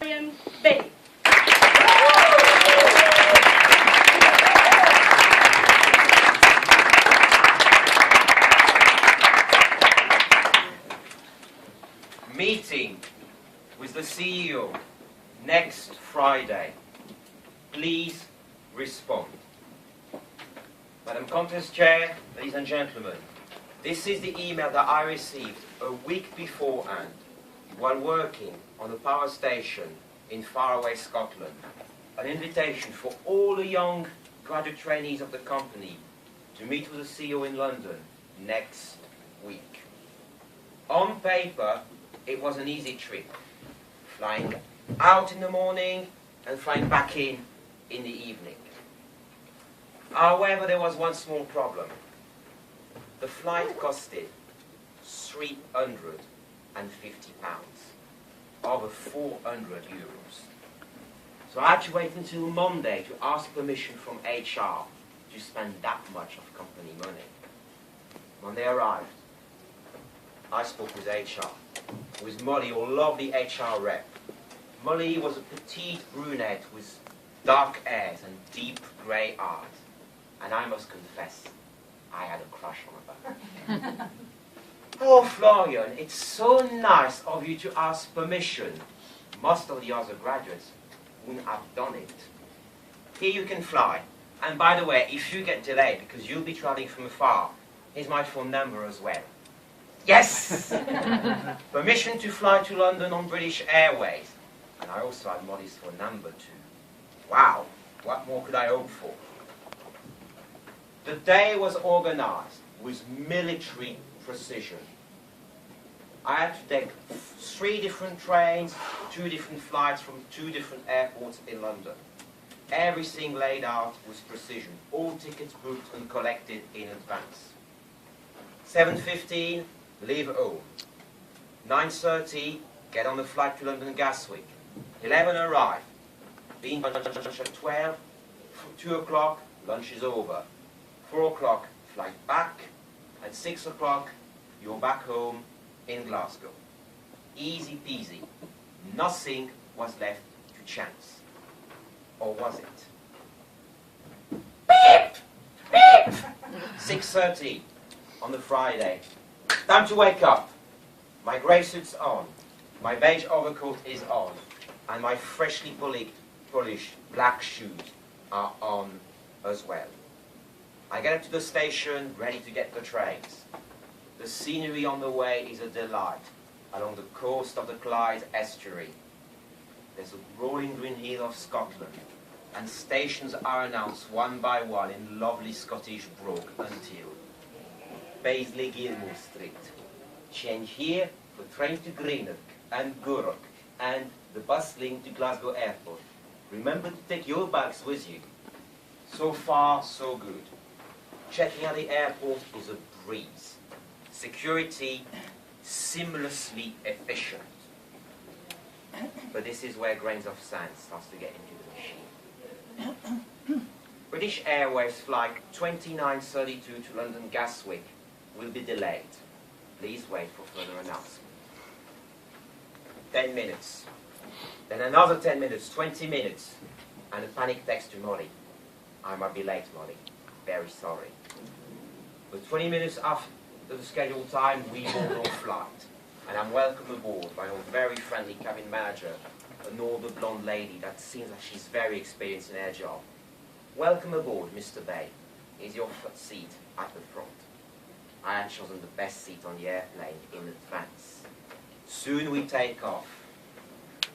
Bay. Meeting with the CEO next Friday. Please respond. Madam Contest Chair, ladies and gentlemen, this is the email that I received a week beforehand while working on a power station in faraway Scotland. An invitation for all the young graduate trainees of the company to meet with the CEO in London next week. On paper, it was an easy trip, flying out in the morning and flying back in the evening. However, there was one small problem. The flight costed £350, over 400 euros. So I had to wait until Monday to ask permission from HR to spend that much of company money. Monday arrived. I spoke with HR, with Molly, your lovely HR rep. Molly was a petite brunette with dark hairs and deep grey eyes. And I must confess, I had a crush on her. Oh, Florian, it's so nice of you to ask permission. Most of the other graduates wouldn't have done it. Here you can fly. And by the way, if you get delayed, because you'll be traveling from afar, here's my phone number as well. Yes! Permission to fly to London on British Airways. And I also had Molly's phone number too. Wow, what more could I hope for? The day was organized with military precision. I had to take 3 different trains, 2 different flights from 2 different airports in London. Everything laid out with precision. All tickets booked and collected in advance. 7:15, leave home. 9:30, get on the flight to London Gatwick. 11 arrive. Being lunch at 12. 2 o'clock, lunch is over. 4 o'clock, flight back. At 6 o'clock, you're back home in Glasgow. Easy peasy. Nothing was left to chance. Or was it? Beep! Beep! 6:30 on the Friday. Time to wake up. My grey suit's on. My beige overcoat is on. And my freshly polished black shoes are on as well. I get up to the station, ready to get the trains. The scenery on the way is a delight, along the coast of the Clyde estuary. There's a rolling green hill of Scotland, and stations are announced one by one in lovely Scottish brogue until Paisley Gilmour Street. Change here for train to Greenock and Gourock and the bus link to Glasgow Airport. Remember to take your bags with you. So far, so good. Checking out the airport is a breeze. Security, seamlessly efficient. But this is where grains of sand starts to get into the machine. British Airways flight 2932 to London Gatwick will be delayed. Please wait for further announcement. 10 minutes. Then another 10 minutes, 20 minutes. And a panic text to Molly. I might be late, Molly. Very sorry. But 20 minutes after the scheduled time, we board on flight. And I'm welcomed aboard by a very friendly cabin manager, an older blonde lady that seems like she's very experienced in her job. Welcome aboard, Mr. Bay. Here's your seat at the front. I had chosen the best seat on the airplane in advance. Soon we take off,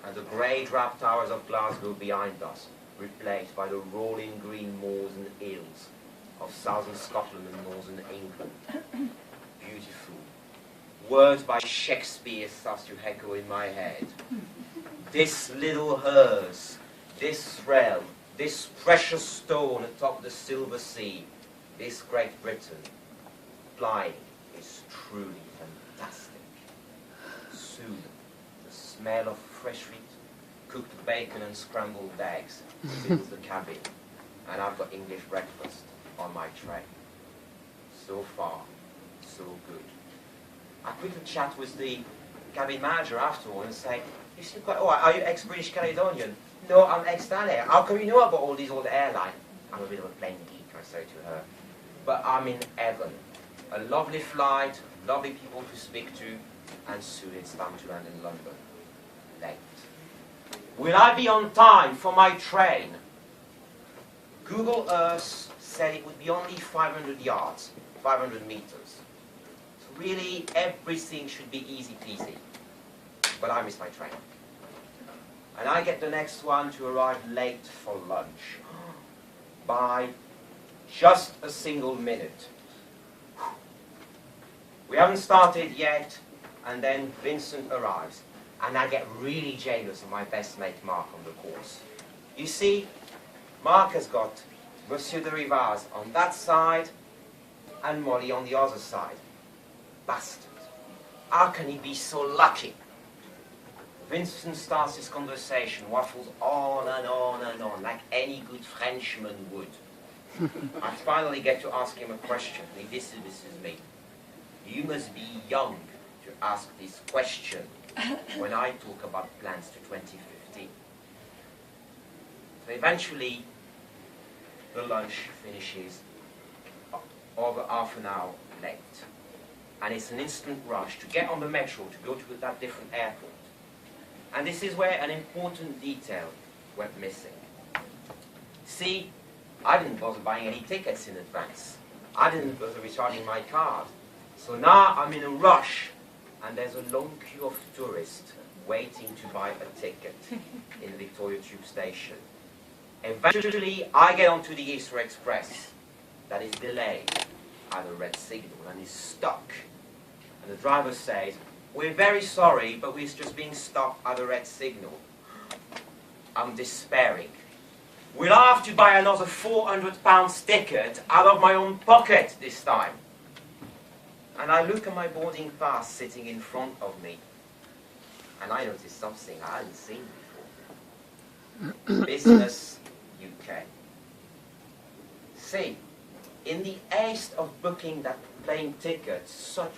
and the grey drab towers of Glasgow behind us, replaced by the rolling green moors and hills of southern Scotland and northern England. Beautiful. Words by Shakespeare start to echo in my head. This little hearse, this realm, this precious stone atop the silver sea, this Great Britain, flying is truly fantastic. Soon, the smell of freshly cooked bacon and scrambled eggs fills the cabin, and I've got English breakfast on my tray. So far, so good. I quickly chat with the cabin manager afterwards and say, "You seem quite, oh, are you ex-British Caledonian?" "No, I'm ex-Danair." "How come you know about all these old airlines?" "I'm a bit of a plane geek," I say to her. But I'm in heaven. A lovely flight, lovely people to speak to, and soon it's time to land in London. Late. Will I be on time for my train? Google Earth said it would be only 500 yards, 500 meters. So really, everything should be easy peasy. But I miss my train. And I get the next one to arrive late for lunch. By just a single minute. We haven't started yet, and then Vincent arrives. And I get really jealous of my best mate Mark on the course. You see, Mark has got Monsieur de Rivaz on that side and Molly on the other side. Bastard. How can he be so lucky? Vincent starts his conversation, waffles on and on and on, like any good Frenchman would. I finally get to ask him a question. This is me. You must be young to ask this question when I talk about plans to 2050. So eventually, the lunch finishes over half an hour late. And it's an instant rush to get on the metro to go to that different airport. And this is where an important detail went missing. See, I didn't bother buying any tickets in advance. I didn't bother recharging my card. So now I'm in a rush, and there's a long queue of tourists waiting to buy a ticket in the Victoria Tube station. Eventually, I get onto the Easter Express that is delayed at a red signal and is stuck. And the driver says, "We're very sorry, but we're just being stuck at a red signal." I'm despairing. Will I have to buy another £400 ticket out of my own pocket this time? And I look at my boarding pass sitting in front of me, and I notice something I hadn't seen before. Business UK. See, in the haste of booking that plane ticket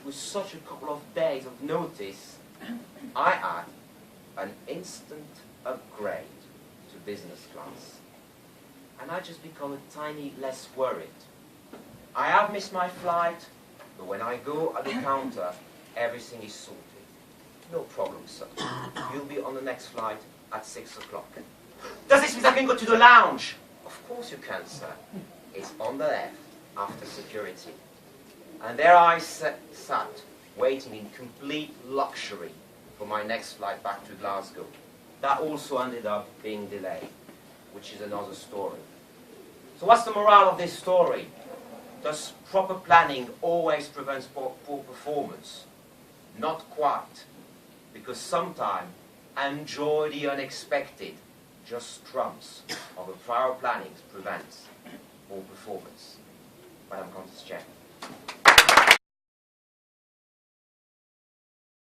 with such a couple of days of notice, I had an instant upgrade to business class. And I just become a tiny less worried. I have missed my flight, but when I go at the counter, everything is sorted. No problem, sir. You'll be on the next flight at 6 o'clock. Does this mean I can go to the lounge? Of course you can, sir. It's on the left, after security. And there I sat, waiting in complete luxury for my next flight back to Glasgow. That also ended up being delayed, which is another story. So what's the morale of this story? Does proper planning always prevent poor performance? Not quite, because sometimes enjoy the unexpected just trumps over prior planning prevents poor performance. Madam Countess Chair.